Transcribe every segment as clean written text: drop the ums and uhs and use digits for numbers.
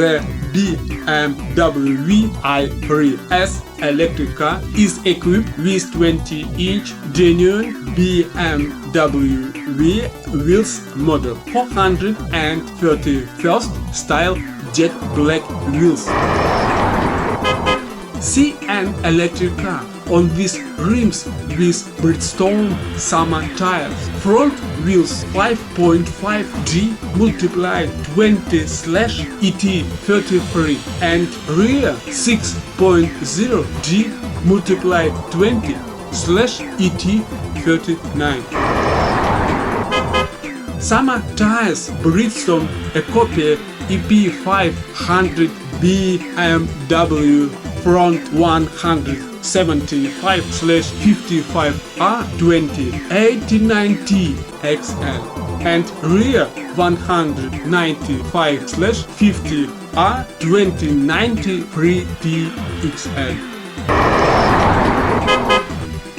the BMW i3s electric car is equipped with 20-inch genuine BMW wheels model 431st style jet black wheels. See an electric car on these rims with Bridgestone summer tires. Front wheels 5.5G multiplied 20/ET33 and rear 6.0G multiplied 20/ET39. Summer tires Bridgestone Ecopia EP500 BMW front 175/55R20 89T XL and rear 195/50R20 93TXL.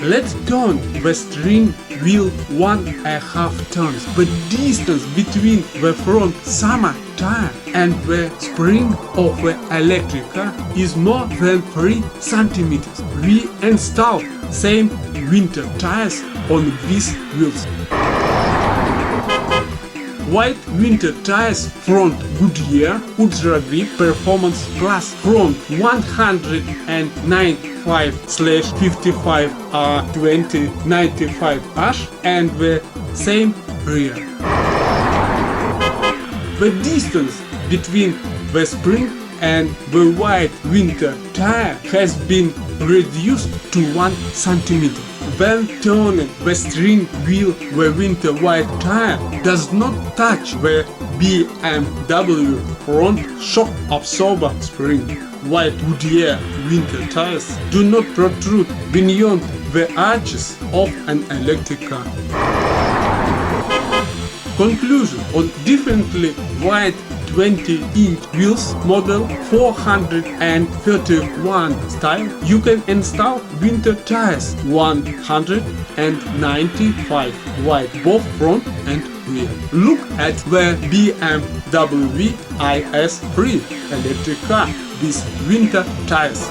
Let's turn the steering wheel 1.5 turns. The distance between the front summer tire and the spring of the electric car is more than 3 centimeters. We install same winter tires on these wheels. White winter tires front Goodyear UltraGrip Performance Plus front 195/55R20 95H and the same rear. The distance between the spring and the white winter tire has been reduced to 1 centimeter. When turning the steering wheel, the winter white tire does not touch the BMW front shock absorber spring. White Goodyear winter tires do not protrude beyond the arches of an electric car. Conclusion on differently wide 20-inch wheels model 431 style, you can install winter tires 195 wide both front and rear. Look at the BMW i3 electric car with winter tires.